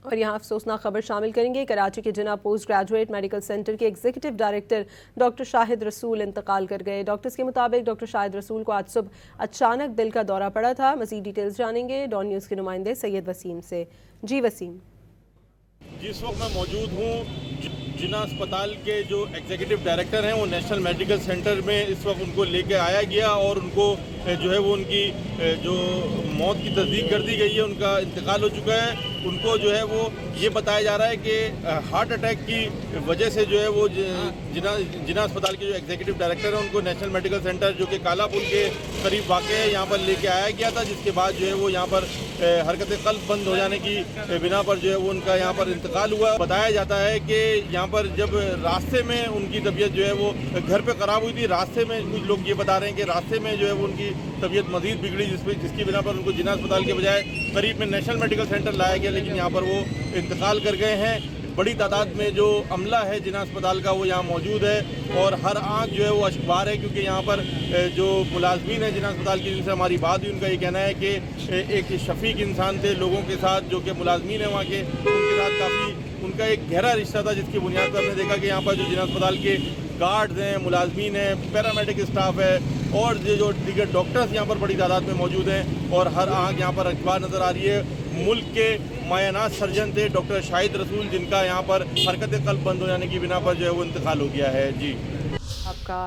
اور یہاں افسوسناک خبر شامل کریں گے۔ کراچی کے جناح پوسٹ گریجویٹ میڈیکل سینٹر کے ایگزیکٹو ڈائریکٹر ڈاکٹر شاہد رسول انتقال کر گئے۔ ڈاکٹرز کے مطابق ڈاکٹر شاہد رسول کو آج صبح اچانک دل کا دورہ پڑا تھا۔ مزید ڈیٹیلز جانیں گے ڈان نیوز کے نمائندے سید وسیم سے۔ جی وسیم۔ جس وقت میں موجود ہوں جناح اسپتال کے جو ایگزیکٹو ڈائریکٹر ہیں وہ نیشنل میڈیکل سینٹر میں اس وقت ان کو لے کے آیا گیا اور ان کو جو ہے وہ ان کی جو موت کی تصدیق کر دی گئی ہے، ان کا انتقال ہو چکا ہے۔ ان کو جو ہے وہ یہ بتایا جا رہا ہے کہ ہارٹ اٹیک کی وجہ سے جو ہے وہ جناح اسپتال کے جو ایگزیکٹو ڈائریکٹر ہیں ان کو نیشنل میڈیکل سینٹر جو کہ کالا پل کے قریب واقع ہے یہاں پر لے کے آیا گیا تھا، جس کے بعد جو ہے وہ یہاں پر حرکت قلب بند ہو جانے کی بنا پر جو ہے وہ ان کا یہاں پر انتقال ہوا۔ بتایا جاتا ہے کہ یہاں پر جب راستے میں ان کی طبیعت جو ہے وہ گھر پہ خراب ہوئی تھی، راستے میں کچھ لوگ یہ بتا رہے ہیں کہ راستے میں جو ہے وہ ان کی طبیعت مزید بگڑی، جس کی بنا پر ان کو جناح اسپتال کے بجائے قریب میں نیشنل میڈیکل سینٹر لایا گیا، لیکن یہاں پر وہ انتقال کر گئے ہیں۔ بڑی تعداد میں جو عملہ ہے جناح اسپتال کا وہ یہاں موجود ہے اور ہر آنکھ جو ہے وہ اشکبار ہے، کیونکہ یہاں پر جو ملازمین ہیں جناح اسپتال کی جن سے ہماری بات ہوئی، ان کا یہ کہنا ہے کہ ایک شفیق انسان تھے لوگوں کے ساتھ، جو کہ ملازمین ہیں وہاں کے، ان کے ساتھ کافی ان کا ایک گہرا رشتہ تھا، جس کی بنیاد پر ہم نے دیکھا کہ یہاں پر جو جناح اسپتال کے گارڈز ہیں، ملازمین ہیں، پیرامیڈک اسٹاف ہے اور جو دیگر ڈاکٹرز یہاں پر بڑی تعداد میں موجود ہیں اور ہر آنکھ یہاں پر اشکبار نظر آ رہی ہے۔ ملک کے مایہ ناز سرجن تھے ڈاکٹر شاہد رسول، جن کا یہاں پر حرکت قلب بند ہو جانے کی بنا پر جو ہے وہ انتقال ہو گیا ہے۔ جی